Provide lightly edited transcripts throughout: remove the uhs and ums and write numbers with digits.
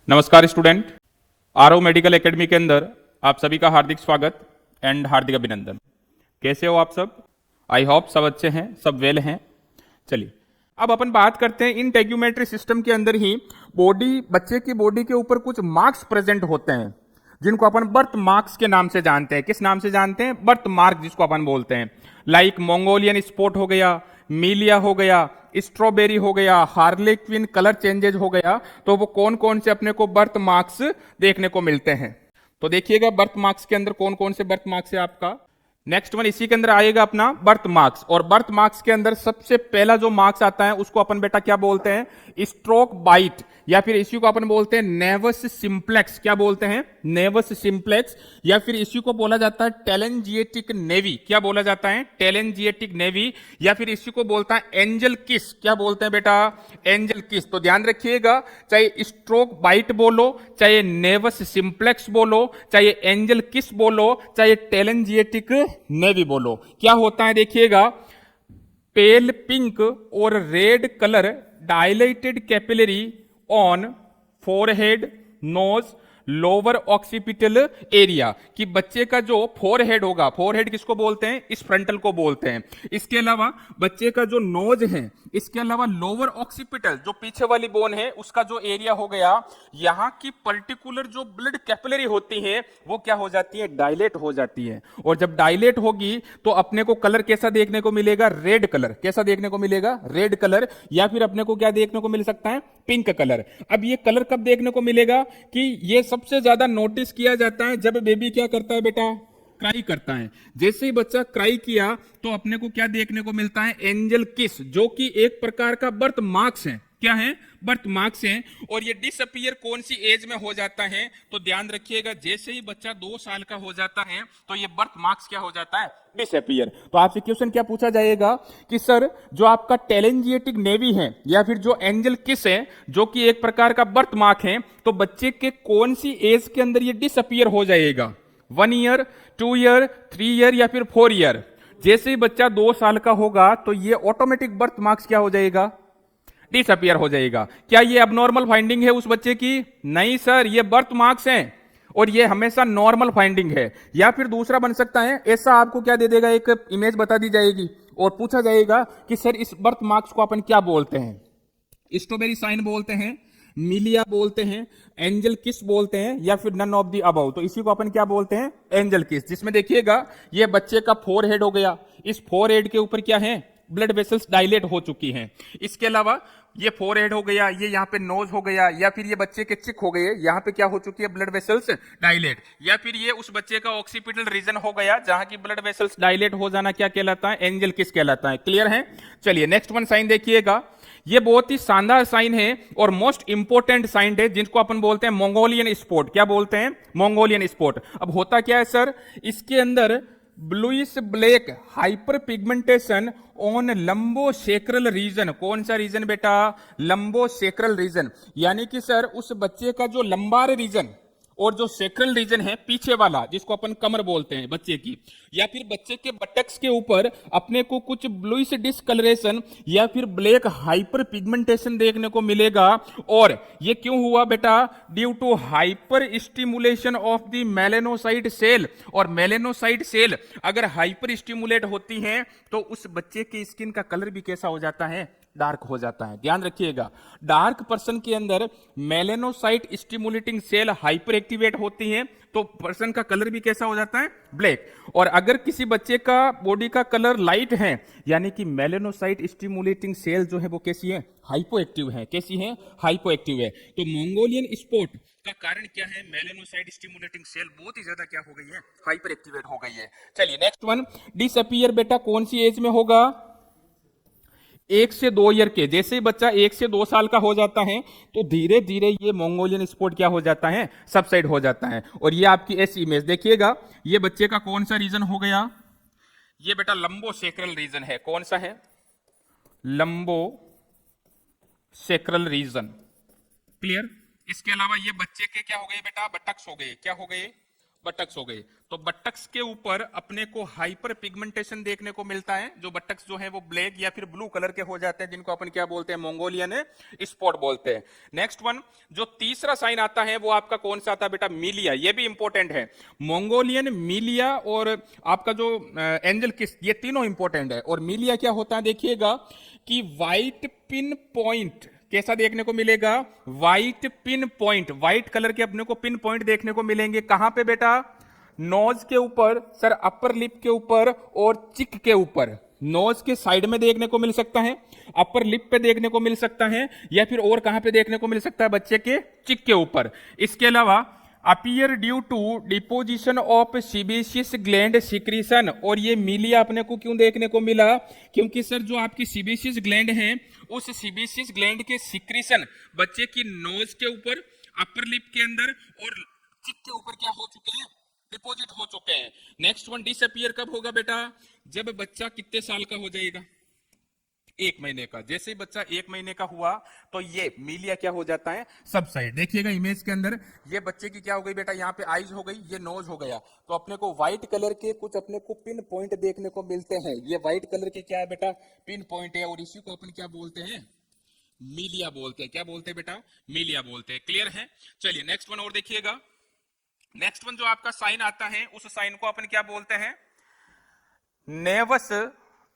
नमस्कार student, RO medical academy के अंदर आप सभी का हार्दिक स्वागत एंड हार्दिक अभिनंदन। कैसे हो आप सब? आई होप सब अच्छे हैं, सब वेल हैं। चलिए अब अपन बात करते हैं इन टेग्यूमेट्री सिस्टम के अंदर ही बच्चे की बॉडी के ऊपर कुछ मार्क्स प्रेजेंट होते हैं जिनको अपन बर्थ मार्क्स के नाम से जानते हैं। किस नाम से जानते हैं? बर्थ मार्क, जिसको अपन बोलते हैं। लाइक मंगोलियन स्पॉट हो गया, मीलिया हो गया, स्ट्रॉबेरी हो गया, हार्लेक्विन कलर चेंजेज हो गया। तो वो कौन कौन से अपने को बर्थ मार्क्स देखने को मिलते हैं? तो देखिएगा बर्थ मार्क्स के अंदर कौन कौन से बर्थ मार्क्स है आपका। नेक्स्ट वन इसी के अंदर आएगा अपना बर्थ मार्क्स। और बर्थ मार्क्स के अंदर सबसे पहला जो मार्क्स आता है उसको अपन बेटा क्या बोलते हैं? स्ट्रोक बाइट, या फिर इसी को अपन बोलते हैं नेवस सिंप्लेक्स। क्या बोलते हैं? Naevus simplex. या फिर इसी को बोला जाता है टेलेंजिएटिक नेवी। क्या बोला जाता है? टेलेंजिएटिक नेवी। या फिर इसी को बोलता है एंजल किस। क्या बोलते हैं बेटा? एंजल किस। तो ध्यान रखिएगा, चाहे स्ट्रोक बाइट बोलो, चाहे नेवस सिंप्लेक्स बोलो, चाहे एंजल किस बोलो, चाहे टेलेंजिएटिक नेवी बोलो, क्या होता है देखिएगा, पेल पिंक और red colour dilated capillary on forehead, nose, lower occipital area. कि बच्चे का जो फोरहेड होगा, फोरहेड किसको बोलते हैं? इस फ्रंटल को बोलते हैं। इसके अलावा बच्चे का जो नोज है, इसके अलावा लोअर ऑक्सीपिटल जो पीछे वाली बोन है उसका जो एरिया हो गया, यहां की पर्टिकुलर जो ब्लड कैपिलरी होती है वो क्या हो जाती है? डायलेट हो जाती है। और जब डायलेट होगी तो अपने को कलर कैसा देखने को मिलेगा? Red colour. कैसा देखने को मिलेगा? Red colour. या फिर अपने को क्या देखने को मिल सकता है? Pink colour. अब ये कलर कब देखने को मिलेगा? कि ये सबसे ज्यादा नोटिस किया जाता है जब बेबी क्या करता है बेटा? क्राई करता है। जैसे ही बच्चा क्राई किया तो अपने को क्या देखने को मिलता है? एंजल किस, जो कि एक प्रकार का बर्थ मार्क्स है। क्या है? बर्थ मार्क्स हैं। और ये डिसअपीयर कौन सी एज में हो जाता है? तो ध्यान रखिएगा, जैसे ही बच्चा 2 साल का हो जाता है तो ये बर्थ मार्क्स क्या हो जाता है? डिसअपीयर। तो आपसे क्वेश्चन क्या पूछा जाएगा कि सर जो आपका टेलेंजिएटिक नेवी है या फिर जो एंजल किस है, जो कि एक प्रकार का बर्थ मार्क है, तो बच्चे के कौन सी एज के अंदर ये डिसअपीयर हो जाएगा? 1 ईयर, 2 ईयर, 3 ईयर या फिर 4 ईयर? जैसे ही बच्चा 2 साल का होगा तो ये ऑटोमेटिक बर्थ मार्क्स क्या हो जाएगा? डिसअपीयर हो जाएगा। क्या ये अबनॉर्मल फाइंडिंग है उस बच्चे की? नहीं सर, ये बर्थ मार्क्स हैं और ये हमेशा नॉर्मल फाइंडिंग है। या फिर दूसरा बन सकता है, ऐसा आपको क्या दे देगा, एक इमेज बता दी जाएगी और पूछा जाएगा कि सर इस बर्थ मार्क्स को अपन क्या बोलते हैं? स्ट्रॉबेरी साइन बोलते हैं, मिलिया बोलते हैं, एंजल किस बोलते हैं, या फिर नन ऑफ दी अबव। तो इसी को अपन क्या बोलते हैं? एंजल किस। जिसमें देखिएगा ये बच्चे का फोरहेड हो गया, इस फोरहेड के ऊपर क्या है? ब्लड वेसल्स डायलेट हो चुकी हैं। इसके अलावा ये फोरहेड हो गया, ये यहाँ पे नोज हो गया, या फिर ये बच्चे के चिक हो गए, यहाँ पे क्या हो चुकी है? Blood vessels dilate. या फिर ये उस बच्चे का ऑक्सीपिटल रीजन हो गया जहां की ब्लड वेसल्स डायलेट हो जाना क्या कहलाता है? एंजल किस कहलाता है। क्लियर है? चलिए नेक्स्ट वन साइन देखिएगा। ये बहुत ही शानदार साइन है और मोस्ट इंपोर्टेंट साइन है, जिनको अपन बोलते हैं मंगोलियन स्पॉट। क्या बोलते हैं? Mongolian spot. अब होता क्या है सर, इसके अंदर bluish black hyper pigmentation on lumbosacral region. कौन सा रीजन बेटा? Lumbosacral region. यानी कि सर उस बच्चे का जो लंबार रीजन और जो सेक्रल रीजन है पीछे वाला, जिसको अपन कमर बोलते हैं बच्चे की, या फिर बच्चे के बटक्स के ऊपर अपने को कुछ ब्लूइश डिस्कलरेशन या फिर ब्लैक हाइपर पिगमेंटेशन देखने को मिलेगा। और ये क्यों हुआ बेटा? Due to hyper stimulation of the melanocyte cell. और मेलेनोसाइट सेल अगर हाइपर स्टिमुलेट होती हैं तो उस बच्चे की स्किन का कलर भी कैसा हो जाता है? डार्क हो जाता है। ध्यान रखिएगा, डार्क पर्सन के अंदर melanocyte stimulating cell hyper activate होती हैं तो पर्सन का कलर भी कैसा हो जाता है? ब्लैक। और अगर किसी बच्चे का बॉडी का कलर लाइट है, यानी कि मेलेनोसाइट स्टिमुलेटिंग सेल जो है वो कैसी है? हाइपो एक्टिव है। कैसी है? हाइपो एक्टिव है। तो मंगोलियन स्पॉट का कारण क्या है? मेलेनोसाइट स्टिमुलेटिंग सेल बहुत ही ज्यादा क्या हो गई है? हाइपर एक्टिवेट हो गई है। चलिए नेक्स्ट वन, डिसअपीयर बेटा कौन सी एज में होगा? 1 से 2 ईयर के। जैसे ही बच्चा 1 से 2 साल का हो जाता है तो धीरे धीरे ये मंगोलियन स्पॉट क्या हो जाता है? सबसाइड हो जाता है। और ये आपकी ऐसी इमेज देखिएगा, ये बच्चे का कौन सा रीजन हो गया? ये बेटा लंबो सेक्रल रीजन है। कौन सा है? लंबो सेक्रल रीजन। क्लियर? इसके अलावा ये बच्चे के क्या हो गए बेटा? बटक्स हो गए। क्या हो गए? बटक्स हो गई। तो बटक्स के ऊपर अपने को हाइपर पिगमेंटेशन देखने को मिलता है, जो बटक्स जो है वो ब्लैक या फिर ब्लू कलर के हो जाते हैं, जिनको अपन क्या बोलते हैं, मंगोलियन स्पॉट बोलते हैं। नेक्स्ट वन, जो तीसरा साइन आता है वो आपका कौन सा आता है बेटा, मिलिया। ये भी इंपॉर्टेंट है, मंगोलियन, मिलिया और आपका जो एंजल किस, ये तीनों इंपॉर्टेंट है। और मिलिया क्या होता है देखिएगा कि व्हाइट पिन पॉइंट कैसा देखने को मिलेगा, white pin point, white colour के अपने को पिन पॉइंट देखने को मिलेंगे। कहां पे बेटा, नोज के ऊपर सर, अपर लिप के ऊपर और चिक के ऊपर। नोज के साइड में देखने को मिल सकता है, अपर लिप पे देखने को मिल सकता है, या फिर और कहां पे देखने को मिल सकता है, बच्चे के चिक के ऊपर। इसके अलावा appear due to deposition of sebaceous gland secretion. और ये मिलिया अपने को क्यों देखने को मिला, क्योंकि सर जो आपकी सीबेशियस ग्लैंड है, उस सीबेशियस ग्लैंड के सिक्रीशन बच्चे की नोज के ऊपर, अपर लिप के अंदर और चिक के ऊपर क्या हो चुके हैं, डिपोजिट हो चुके हैं। नेक्स्ट वन, डिसअपीयर कब होगा बेटा, जब बच्चा कितने साल का हो जाएगा, 1 महीने का। जैसे ही बच्चा 1 महीने का हुआ तो ये मिलिया क्या हो जाता है, सबसाइड। देखिएगा इमेज के अंदर, ये बच्चे की क्या हो गई बेटा, यहाँ पे आईज हो गई, ये नोज हो गया। तो अपने को व्हाइट कलर के कुछ अपने को पिन पॉइंट देखने को मिलते हैं। ये व्हाइट कलर के क्या है बेटा, पिन पॉइंट है, और इसी को अपन क्या बोलते हैं, मिलिया बोलते हैं। क्या बोलते हैं बेटा, मिलिया बोलते हैं। क्लियर है। चलिए नेक्स्ट वन और देखिएगा। नेक्स्ट वन जो आपका साइन आता है, उस साइन को अपन क्या बोलते हैं, नेवस,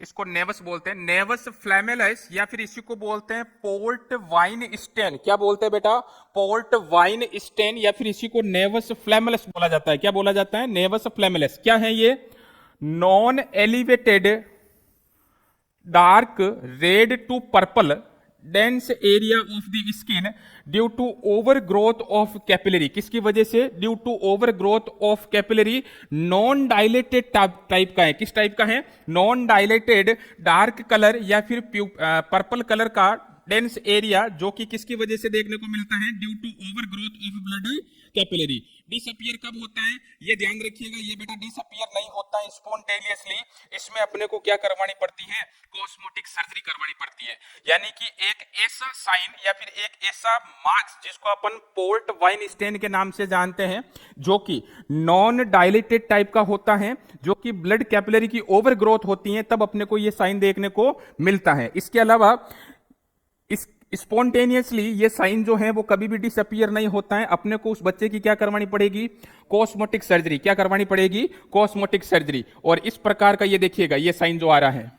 इसको नेवस बोलते हैं, नेवस फ्लैमेलस, या फिर इसी को बोलते हैं पोर्ट वाइन स्टेन। क्या बोलते हैं बेटा, पोर्ट वाइन स्टेन, या फिर इसी को नेवस फ्लैमेलस बोला जाता है। क्या बोला जाता है, नेवस फ्लैमेलस। क्या है ये, non elevated dark red to purple dense area of the skin due to over growth of capillary. किसकी वजह से, due to over growth of capillary. Non dilated type का है, किस टाइप का है, नॉन डायलेटेड डार्क कलर या फिर पर्पल कलर का डेंस एरिया, जो कि किसकी वजह से देखने को मिलता है, due to over growth of blood capillary. Disappear कब होता है, ये ध्यान रखिएगा, ये बेटा डिसअपीयर नहीं होता है स्पॉन्टेनियसली। इसमें अपने को क्या करवानी पड़ती है, कॉस्मेटिक सर्जरी करवानी पड़ती है। यानी कि एक ऐसा साइन या फिर एक ऐसा मार्क्स जिसको अपन पोर्ट वाइन स्टेन के नाम से जानते हैं, जो कि नॉन डायलेटेड टाइप का होता है, जो कि ब्लड कैपिलरी की ओवर ग्रोथ होती है, तब अपने को ये साइन देखने को मिलता है। इसके अलावा इस स्पॉन्टेनियसली ये साइन जो है वो कभी भी डिसअपीयर नहीं होता है। अपने को उस बच्चे की क्या करवानी पड़ेगी, कॉस्मेटिक सर्जरी। क्या करवानी पड़ेगी, कॉस्मेटिक सर्जरी। और इस प्रकार का ये देखिएगा, ये साइन जो आ रहा है,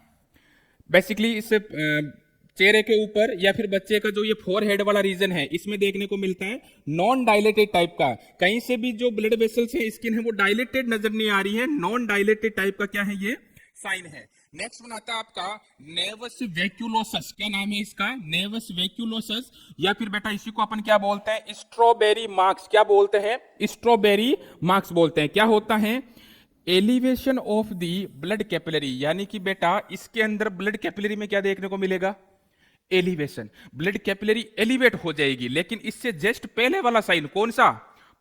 बेसिकली इस चेहरे के ऊपर या फिर बच्चे का जो ये फोरहेड वाला रीजन है, इसमें देखने को मिलता है नॉन डायलेटेड टाइप का। कहीं से भी जो ब्लड वेसल्स है, स्किन है, वो डायलेटेड नजर नहीं आ रही है, नॉन डायलेटेड टाइप का क्या है, ये साइन है। नेक्स्ट वन आता है आपका नेवस वैक्यूलोसस। क्या नाम है इसका, नेवस वैक्यूलोसस, या फिर बेटा इसी को अपन क्या बोलते हैं, स्ट्रॉबेरी मार्क्स। क्या बोलते हैं, स्ट्रॉबेरी मार्क्स बोलते हैं। क्या होता है, elevation of the blood capillary. यानी कि बेटा इसके अंदर ब्लड कैपिलरी में क्या देखने को मिलेगा, एलिवेशन, ब्लड कैपिलरी एलिवेट हो जाएगी। लेकिन इससे जस्ट पहले वाला साइन कौन सा,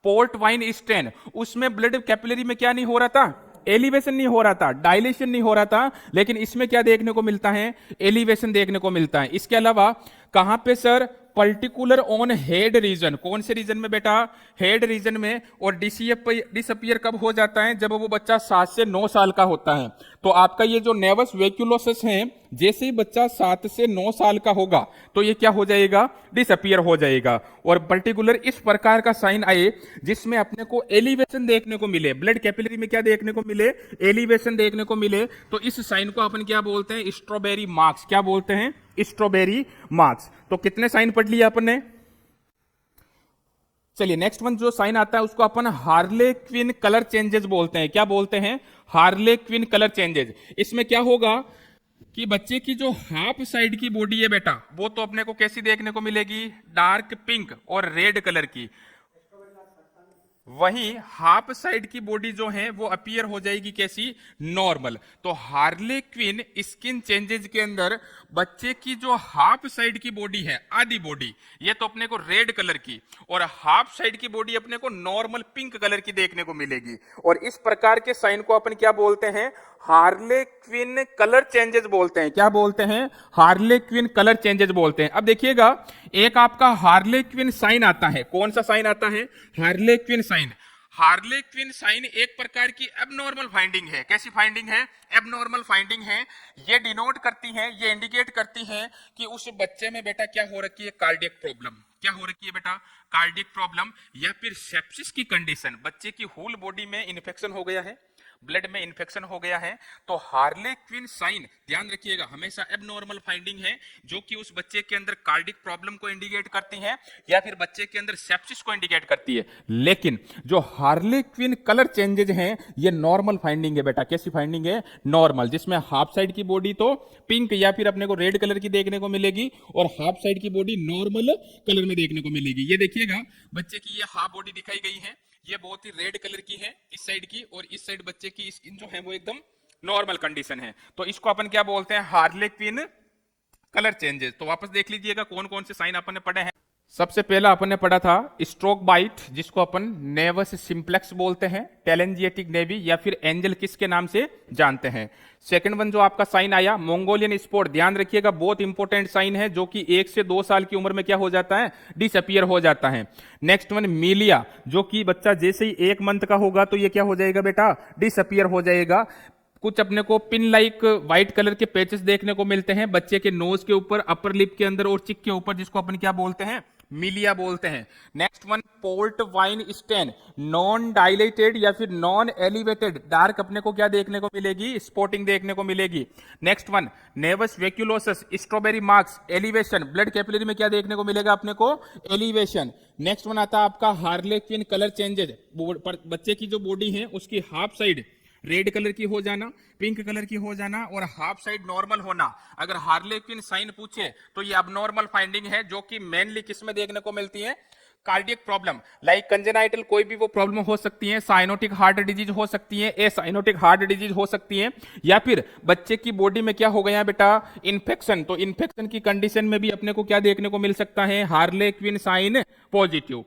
पोर्ट वाइन स्टेन, उसमें ब्लड कैपिलरी में क्या नहीं हो रहा था, एलिवेशन नहीं हो रहा था, डायलेशन नहीं हो रहा था। लेकिन इसमें क्या देखने को मिलता है, एलिवेशन देखने को मिलता है। इसके अलावा कहां पे sir, particular on head region. कौन से रीजन में बेटा, हेड रीजन में। और डिसअपीयर कब हो जाता है, जब वो बच्चा 7 से 9 साल का होता है। तो आपका ये जो नेवस वैक्यूलोसस है, जैसे ही बच्चा 7 से 9 साल का होगा तो ये क्या हो जाएगा, डिसअपीयर हो जाएगा। और पर्टिकुलर इस प्रकार का साइन आए जिसमें अपने को एलिवेशन देखने को मिले, ब्लड कैपिलरी में क्या देखने को मिले, एलिवेशन देखने को मिले, तो इस साइन को अपन क्या बोलते हैं, स्ट्रॉबेरी मार्क्स। क्या बोलते हैं, स्ट्रॉबेरी मार्क्स। तो कितने साइन पढ़ लिए अपन ने। चलिए नेक्स्ट वन जो साइन आता है उसको अपन हार्ले क्विन कलर चेंजेस बोलते हैं। क्या बोलते हैं, हार्ले क्विन कलर चेंजेस। इसमें क्या होगा कि बच्चे की जो हाफ साइड की बॉडी है बेटा, वो तो अपने को कैसी देखने को मिलेगी, डार्क पिंक और रेड कलर की। वहीं हाफ साइड की बॉडी जो है वो अपीयर हो जाएगी कैसी, नॉर्मल। तो हार्ले क्विन स्किन चेंजेस के अंदर बच्चे की जो हाफ साइड की बॉडी है, आधी बॉडी, ये तो अपने को रेड कलर की, और हाफ साइड की बॉडी अपने को नॉर्मल पिंक कलर की देखने को मिलेगी। और इस प्रकार के साइन को अपन क्या बोलते हैं, हार्ले क्विन कलर चेंजेस बोलते हैं। क्या बोलते हैं, हार्ले क्विन कलर चेंजेस बोलते हैं। अब देखिएगा, एक आपका हार्ले क्विन साइन आता है। कौन सा साइन आता है, harlequin sign. Harlequin sign एक प्रकार की एबनॉर्मल फाइंडिंग है। कैसी फाइंडिंग है? एबनॉर्मल फाइंडिंग है। ये डिनोट करती है, ये इंडिकेट करती है कि उस बच्चे में बेटा क्या हो रखी है, कार्डियक प्रॉब्लम। क्या हो रखी है बेटा? कार्डियक प्रॉब्लम या फिर सेप्सिस की कंडीशन, बच्चे की होल बॉडी में इन्फेक्शन हो गया है, ब्लड में इन्फेक्शन हो गया है। तो हार्ले क्विन साइन ध्यान रखिएगा हमेशा एबनॉर्मल फाइंडिंग है, जो कि उस बच्चे के अंदर कार्डिक प्रॉब्लम को इंडिकेट करती है या फिर बच्चे के अंदर सेप्सिस को इंडिकेट करती है। लेकिन जो हार्ले क्विन कलर चेंजेज हैं ये नॉर्मल फाइंडिंग है बेटा। कैसी फाइंडिंग है? नॉर्मल, जिसमें हाफ साइड की बॉडी तो पिंक या फिर अपने को रेड कलर की देखने को मिलेगी और हाफ साइड की बॉडी नॉर्मल कलर में देखने को मिलेगी। ये देखिएगा बच्चे की ये हाफ बॉडी दिखाई गई है, ये बहुत ही रेड कलर की है इस साइड की, और इस साइड बच्चे की स्किन जो है वो एकदम नॉर्मल कंडीशन है। तो इसको अपन क्या बोलते हैं? Harlequin colour changes. तो वापस देख लीजिएगा कौन कौन से साइन अपन ने पढ़े हैं। सबसे पहला अपन ने पढ़ा था स्ट्रोक बाइट, जिसको अपन नेवस सिंप्लेक्स बोलते हैं, टेलेंजिएटिक नेवी या फिर एंजल किस के नाम से जानते हैं। सेकंड वन जो आपका साइन आया मंगोलियन स्पॉट, ध्यान रखिएगा बहुत इंपॉर्टेंट साइन है, जो कि 1 से 2 साल की उम्र में क्या हो जाता है? डिसअपियर हो जाता है। नेक्स्ट वन मीलिया, जो कि बच्चा जैसे ही 1 मंथ का होगा तो ये क्या हो जाएगा बेटा? डिसअपियर हो जाएगा। कुछ अपने को पिन लाइक व्हाइट कलर के पैचेस देखने को मिलते हैं बच्चे के नोज के ऊपर, अपर लिप के अंदर और चिक के ऊपर, जिसको अपन क्या बोलते हैं? मिलिया बोलते हैं। Next one port wine stain, non dilated या फिर नॉन एलिवेटेड डार्क अपने को क्या देखने को मिलेगी? स्पॉटिंग देखने को मिलेगी। Next one nevus vasculosus, strawberry marks, elevation, blood capillary में क्या देखने को मिलेगा अपने को? एलिवेशन। नेक्स्ट वन आता है आपका हार्ले क्विन कलर चेंजेस, बच्चे की जो बॉडी है उसकी हाफ साइड रेड कलर की हो जाना, पिंक कलर की हो जाना और हाफ साइड नॉर्मल होना। अगर हार्ले क्विन साइन पूछे तो ये अबनॉर्मल फाइंडिंग है, जो कि मेनली किस में देखने को मिलती है? कार्डियक प्रॉब्लम, लाइक कंजेनाइटल कोई भी वो प्रॉब्लम हो सकती है, साइनोटिक हार्ट डिजीज हो सकती है, एसाइनोटिक हार्ट डिजीज हो सकती है, या फिर बच्चे की बॉडी में क्या हो गया बेटा? इन्फेक्शन। तो इन्फेक्शन की कंडीशन में भी अपने को क्या देखने को मिल सकता है? Harlequin sign positive.